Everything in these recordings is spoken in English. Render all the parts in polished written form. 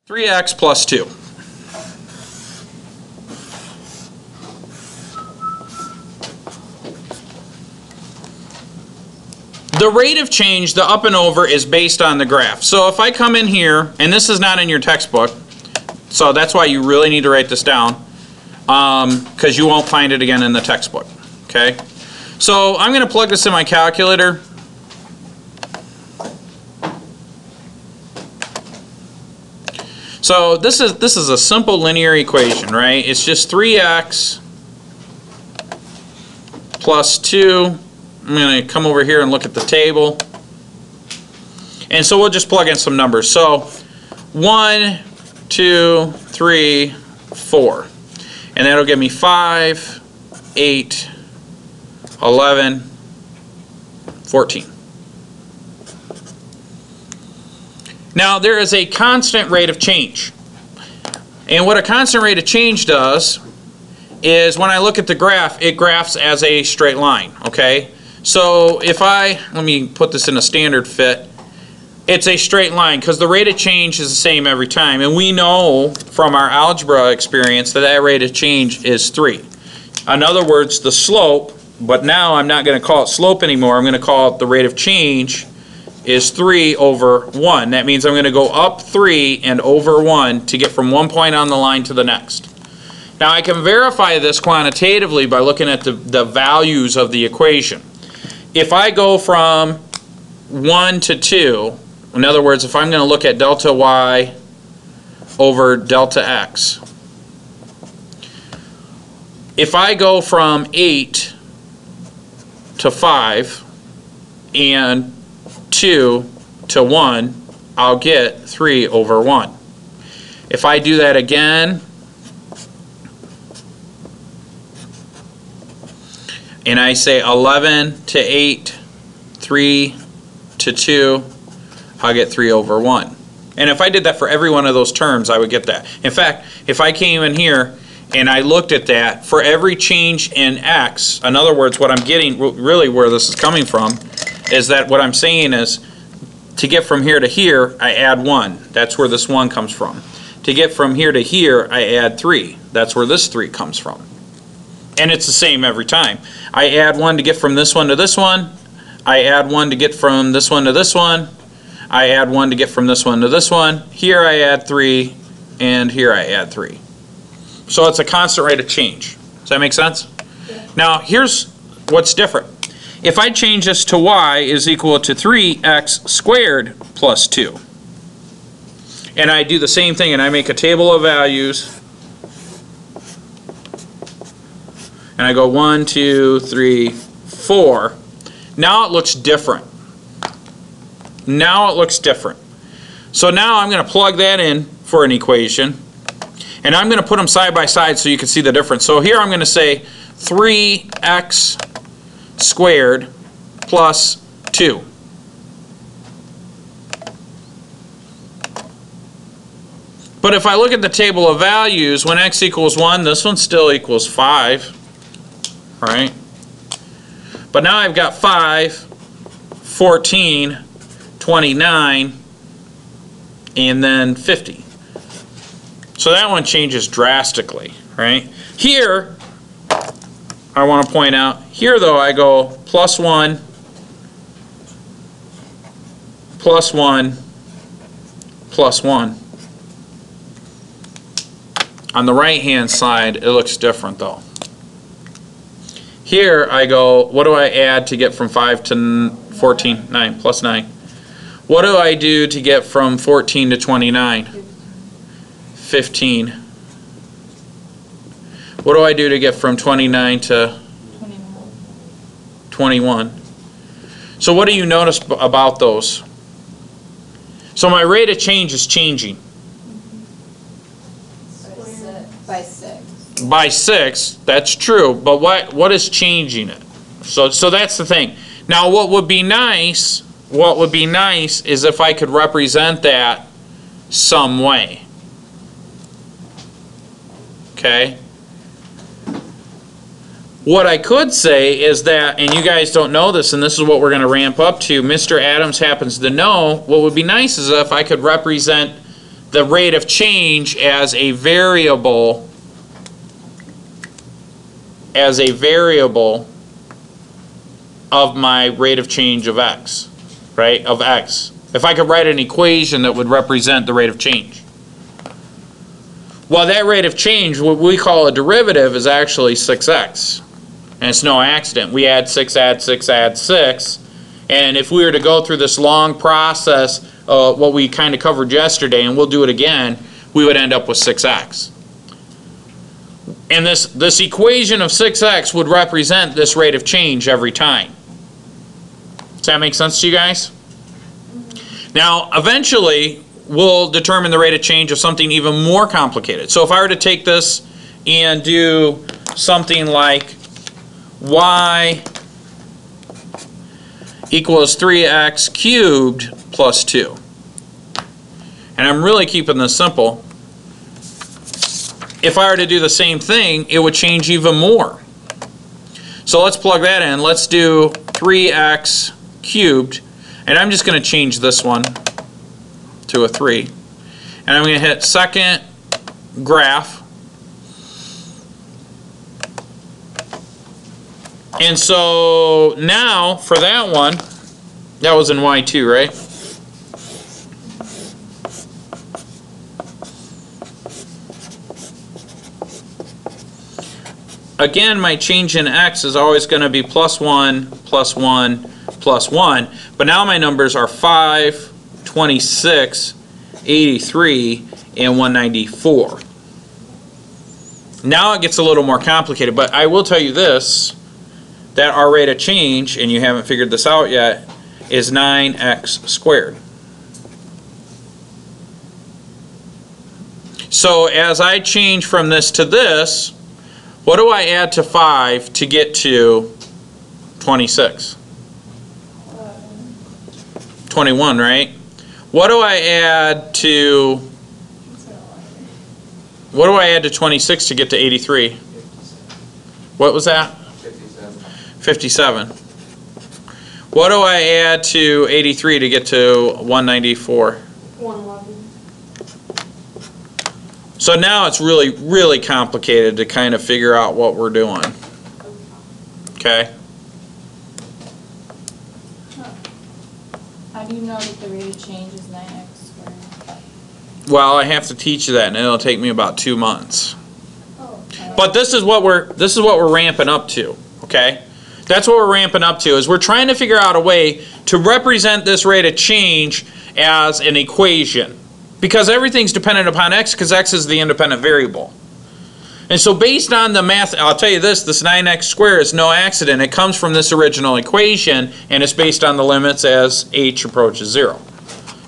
3x plus 2. The rate of change, the up and over, is based on the graph. So if I come in here, and this is not in your textbook, so that's why you really need to write this down, because you won't find it again in the textbook. Okay? So I'm going to plug this in my calculator. So this is a simple linear equation, right? It's just 3x plus 2. I'm going to come over here and look at the table. And so we'll just plug in some numbers. So 1, 2, 3, 4. And that'll give me 5, 8, 11, 14. Now there is a constant rate of change. And what a constant rate of change does is when I look at the graph, it graphs as a straight line, okay? So if let me put this in a standard fit, it's a straight line because the rate of change is the same every time. And we know from our algebra experience that that rate of change is 3. In other words, the slope, but now I'm not going to call it slope anymore, I'm going to call it the rate of change, is 3 over 1. That means I'm going to go up 3 and over 1 to get from one point on the line to the next. Now I can verify this quantitatively by looking at the values of the equation. If I go from 1 to 2, in other words, if I'm going to look at delta y over delta x, if I go from 8 to 5 and 2 to 1, I'll get 3 over 1. If I do that again, and I say 11 to 8, 3 to 2, I'll get 3 over 1. And if I did that for every one of those terms, I would get that. In fact, if I came in here and I looked at that, for every change in x, in other words, what I'm getting, really where this is coming from, is that what I'm saying is, to get from here to here, I add 1. That's where this 1 comes from. To get from here to here, I add 3. That's where this 3 comes from. And it's the same every time. I add 1 to get from this one to this one. I add 1 to get from this one to this one. I add 1 to get from this one to this one. Here I add 3, and here I add 3. So it's a constant rate of change. Does that make sense? Yeah. Now here's what's different. If I change this to y is equal to 3x squared plus 2, and I do the same thing and I make a table of values, and I go 1, 2, 3, 4, now it looks different. Now it looks different. So now I'm going to plug that in for an equation, and I'm going to put them side by side so you can see the difference. So here I'm going to say 3x squared plus 2. But if I look at the table of values, when x equals 1, this one still equals 5, right? But now I've got 5, 14, 29, and then 50. So that one changes drastically, right? Here, I want to point out, here though I go plus 1, plus 1, plus 1. On the right hand side, it looks different though. Here I go, what do I add to get from 5 to 14? 9, plus 9. What do I do to get from 14 to 29? 15. What do I do to get from 29 to 21? So what do you notice about those? So my rate of change is changing. By 6. By 6, that's true, but what is changing it? So that's the thing. Now what would be nice is if I could represent that some way. Okay? What I could say is that, and you guys don't know this, and this is what we're going to ramp up to, Mr. Adams happens to know, what would be nice is if I could represent the rate of change as a variable of my rate of change of x, right, of x. If I could write an equation that would represent the rate of change. Well, that rate of change, what we call a derivative, is actually 6x. And it's no accident. We add 6, add 6, add 6. And if we were to go through this long process, what we kind of covered yesterday, and we'll do it again, we would end up with 6x. And this equation of 6x would represent this rate of change every time. Does that make sense to you guys? Now, eventually, we'll determine the rate of change of something even more complicated. So if I were to take this and do something like y equals 3x cubed plus 2. And I'm really keeping this simple. If I were to do the same thing, it would change even more. So let's plug that in. Let's do 3x cubed. And I'm just going to change this one to a 3. And I'm going to hit second graph. And so now for that one, that was in y2, right? Again, my change in x is always going to be plus 1, plus 1, plus 1. But now my numbers are 5, 26, 83, and 194. Now it gets a little more complicated, but I will tell you this, that our rate of change, and you haven't figured this out yet, is 9x squared. So as I change from this to this, what do I add to 5 to get to 26? 21, right? What do I add to 26 to get to 83? What was that? 57. What do I add to 83 to get to 194? 111. So now it's really, really complicated to kind of figure out what we're doing. Okay? How do you know that the rate of change is 9x squared? Well, I have to teach you that, and it'll take me about 2 months. Oh, But this is what we're ramping up to. Okay? That's what we're ramping up to, is we're trying to figure out a way to represent this rate of change as an equation. Because everything's dependent upon x, because x is the independent variable. And so based on the math, I'll tell you this 9x squared is no accident. It comes from this original equation, and it's based on the limits as h approaches 0.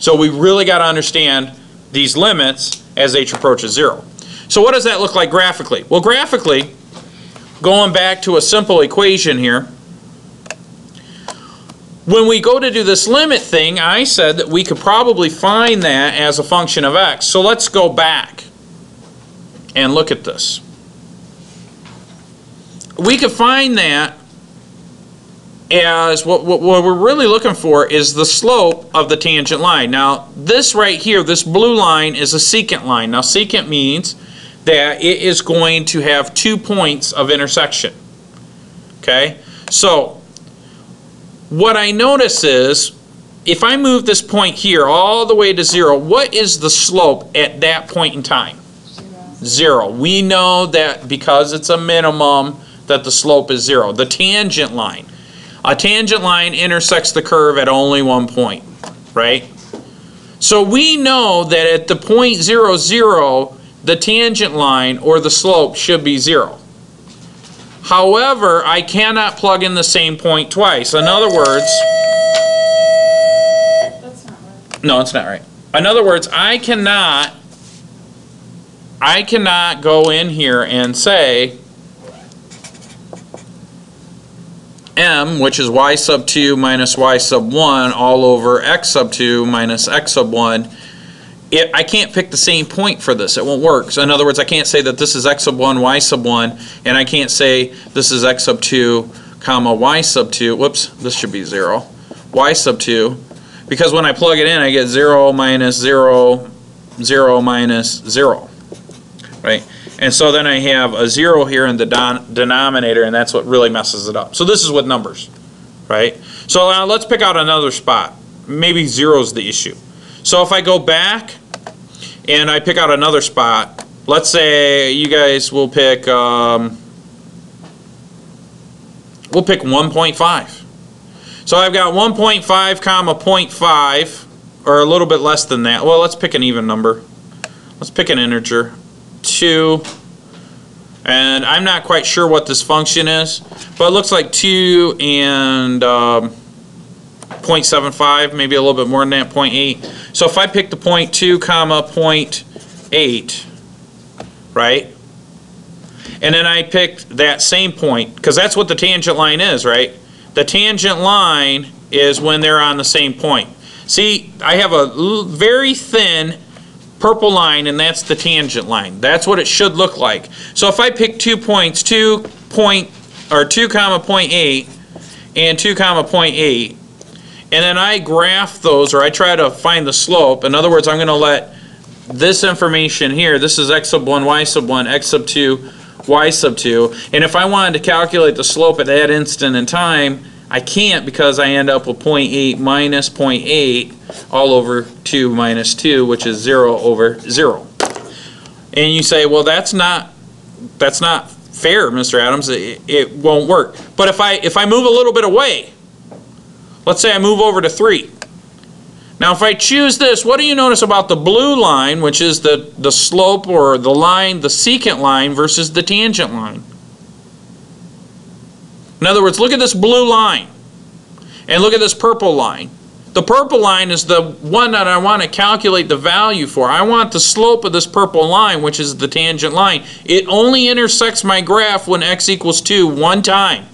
So we really got to understand these limits as h approaches 0. So what does that look like graphically? Well, graphically, going back to a simple equation here, when we go to do this limit thing, I said that we could probably find that as a function of x. So let's go back and look at this. We could find that as what we're really looking for is the slope of the tangent line. Now this right here, this blue line, is a secant line. Now secant means that it is going to have 2 points of intersection. Okay? So what I notice is, if I move this point here all the way to 0, what is the slope at that point in time? 0. We know that because it's a minimum that the slope is 0. The tangent line. A tangent line intersects the curve at only 1 point, right? So we know that at the point 0, 0, the tangent line or the slope should be 0. However, I cannot plug in the same point twice. In other words, That's not right. no, it's not right. In other words, I cannot go in here and say m, which is y sub 2 minus y sub 1 all over x sub 2 minus x sub 1. I can't pick the same point for this. It won't work. So in other words, I can't say that this is x sub 1, y sub 1, and I can't say this is x sub 2, comma, y sub 2. Whoops, this should be 0. Y sub 2. Because when I plug it in, I get 0 minus 0 0 minus 0, right? And so then I have a 0 here in the denominator, and that's what really messes it up. So this is with numbers, right? So now let's pick out another spot. Maybe 0 is the issue. So if I go back and I pick out another spot, let's say you guys will pick, we'll pick 1.5. So I've got 1.5 comma 0.5, or a little bit less than that. Well, let's pick an even number. Let's pick an integer. 2. And I'm not quite sure what this function is, but it looks like 2 and 0.75, maybe a little bit more than that, 0.8. So if I pick the 0.2 comma 0.8, right? And then I picked that same point, because that's what the tangent line is, right? The tangent line is when they're on the same point. See, I have a very thin purple line, and that's the tangent line. That's what it should look like. So if I pick 2 points, 2 comma 0.8 and 2 comma 0.8, and then I graph those, or I try to find the slope. In other words, I'm going to let this information here, this is x sub 1, y sub 1, x sub 2, y sub 2, and if I wanted to calculate the slope at that instant in time, I can't, because I end up with 0.8 minus 0.8 all over 2 minus 2, which is 0 over 0. And you say, well, that's not fair, Mr. Adams. It won't work. But if I move a little bit away, let's say I move over to 3. Now if I choose this, what do you notice about the blue line, which is the slope, or the line, the secant line, versus the tangent line? In other words, look at this blue line and look at this purple line. The purple line is the one that I want to calculate the value for. I want the slope of this purple line, which is the tangent line. It only intersects my graph when x equals 2 one time.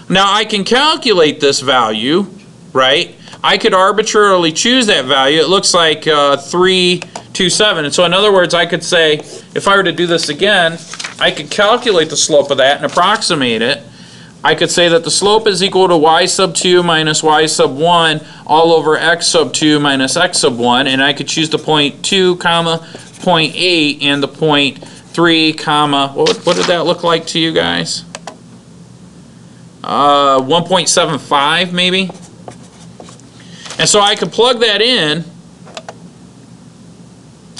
Now I can calculate this value, right? I could arbitrarily choose that value. It looks like 327. And so in other words, I could say, if I were to do this again, I could calculate the slope of that and approximate it. I could say that the slope is equal to y sub 2 minus y sub 1 all over x sub 2 minus x sub 1, and I could choose the 0.2 comma 0.8 and the 0.3 comma, what did that look like to you guys? 1.75 maybe? And so I could plug that in.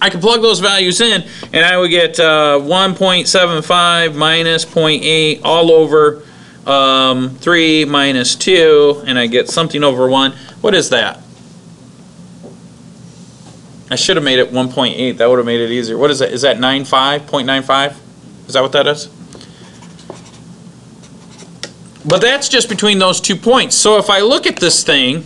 I could plug those values in, and I would get 1.75 minus 0.8 all over 3 minus 2, and I get something over 1. What is that? I should have made it 1.8. That would have made it easier. What is that? Is that 0.95? Is that what that is? But that's just between those 2 points. So if I look at this thing,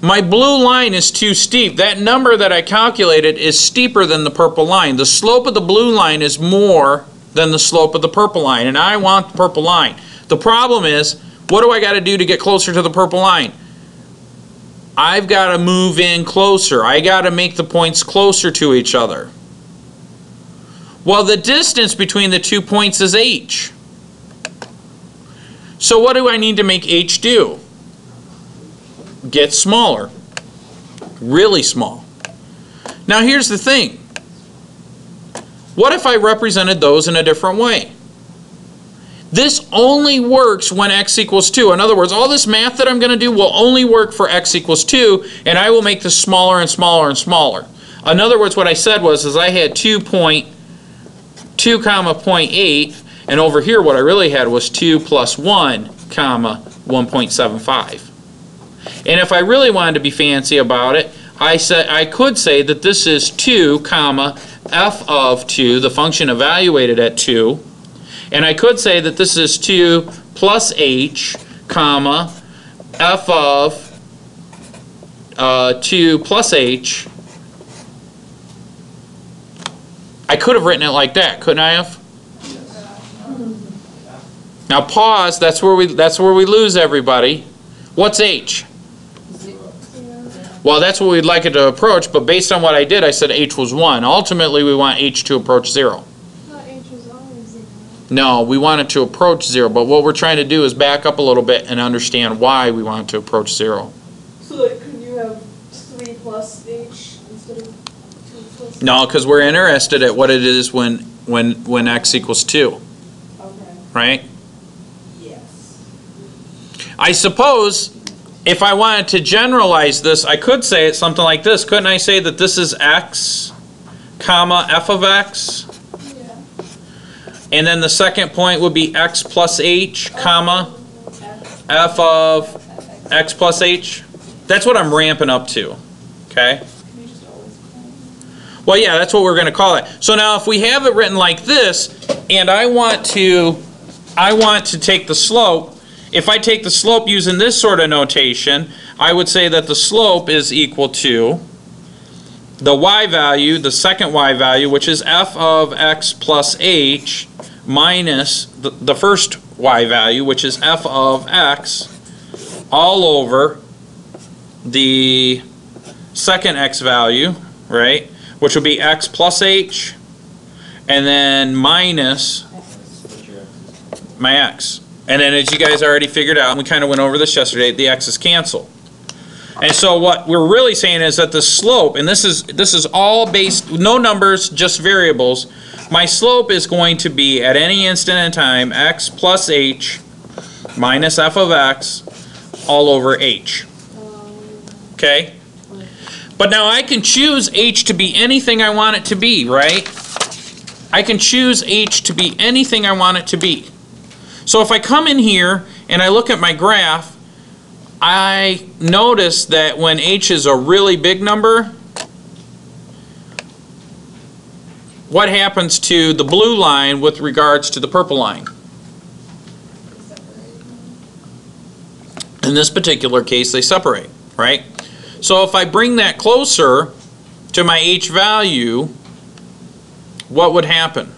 my blue line is too steep. That number that I calculated is steeper than the purple line. The slope of the blue line is more than the slope of the purple line, and I want the purple line. The problem is, what do I got to do to get closer to the purple line? I've got to move in closer. I got to make the points closer to each other. Well, the distance between the 2 points is h. So what do I need to make h do? Get smaller. Really small. Now here's the thing. What if I represented those in a different way? This only works when x equals 2. In other words, all this math that I'm going to do will only work for x equals 2, and I will make this smaller and smaller and smaller. In other words, what I said was I had 2 comma 0.8, and over here what I really had was 2 plus 1 comma 1.75. And if I really wanted to be fancy about it, I could say that this is 2 comma f of 2, the function evaluated at 2, and I could say that this is 2 plus h comma f of 2 plus h. I could have written it like that, couldn't I have? Now pause. That's where we lose everybody. What's h? Well, that's what we'd like it to approach, but based on what I did, I said h was 1. Ultimately, we want h to approach 0. I thought h was always 0. No, we want it to approach 0, but what we're trying to do is back up a little bit and understand why we want it to approach 0. So like, could you have 3 plus h instead No, because we're interested at what it is when x equals 2, Okay. right? Yes. I suppose if I wanted to generalize this, I could say it something like this. Couldn't I say that this is x, comma, f of x? Yeah. And then the second point would be x plus h, comma, f of x plus h. That's what I'm ramping up to, okay? Well, yeah, that's what we're going to call it. So now if we have it written like this, and I want to take the slope, if I take the slope using this sort of notation, I would say that the slope is equal to the y value, the second y value, which is f of x plus h, minus the first y value, which is f of x, all over the second x value, right? Which would be x plus h, and then minus my x. And then as you guys already figured out, and we kind of went over this yesterday, the x's cancel. And so what we're really saying is that the slope, and this is all based, no numbers, just variables, my slope is going to be at any instant in time x plus h minus f of x all over h. Okay? But now I can choose h to be anything I want it to be, right? I can choose h to be anything I want it to be. So if I come in here and I look at my graph, I notice that when h is a really big number, what happens to the blue line with regards to the purple line? In this particular case, they separate, right? So if I bring that closer to my h value, what would happen?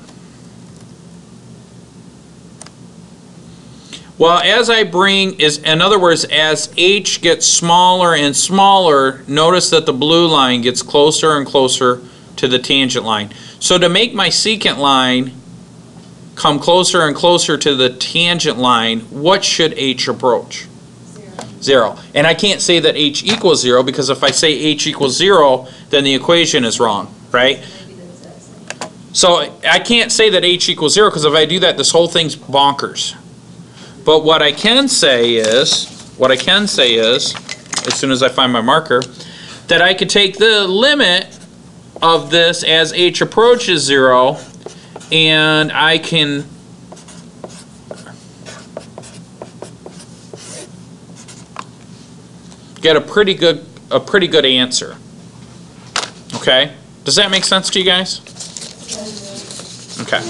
Well, in other words, as h gets smaller and smaller, notice that the blue line gets closer and closer to the tangent line. So to make my secant line come closer and closer to the tangent line, what should h approach? 0. And I can't say that h equals 0, because if I say h equals 0, then the equation is wrong, right? So I can't say that h equals 0, because if I do that, this whole thing's bonkers. But what I can say is, as soon as I find my marker, that I could take the limit of this as h approaches 0, and I can get a pretty good answer. Okay? Does that make sense to you guys? Okay.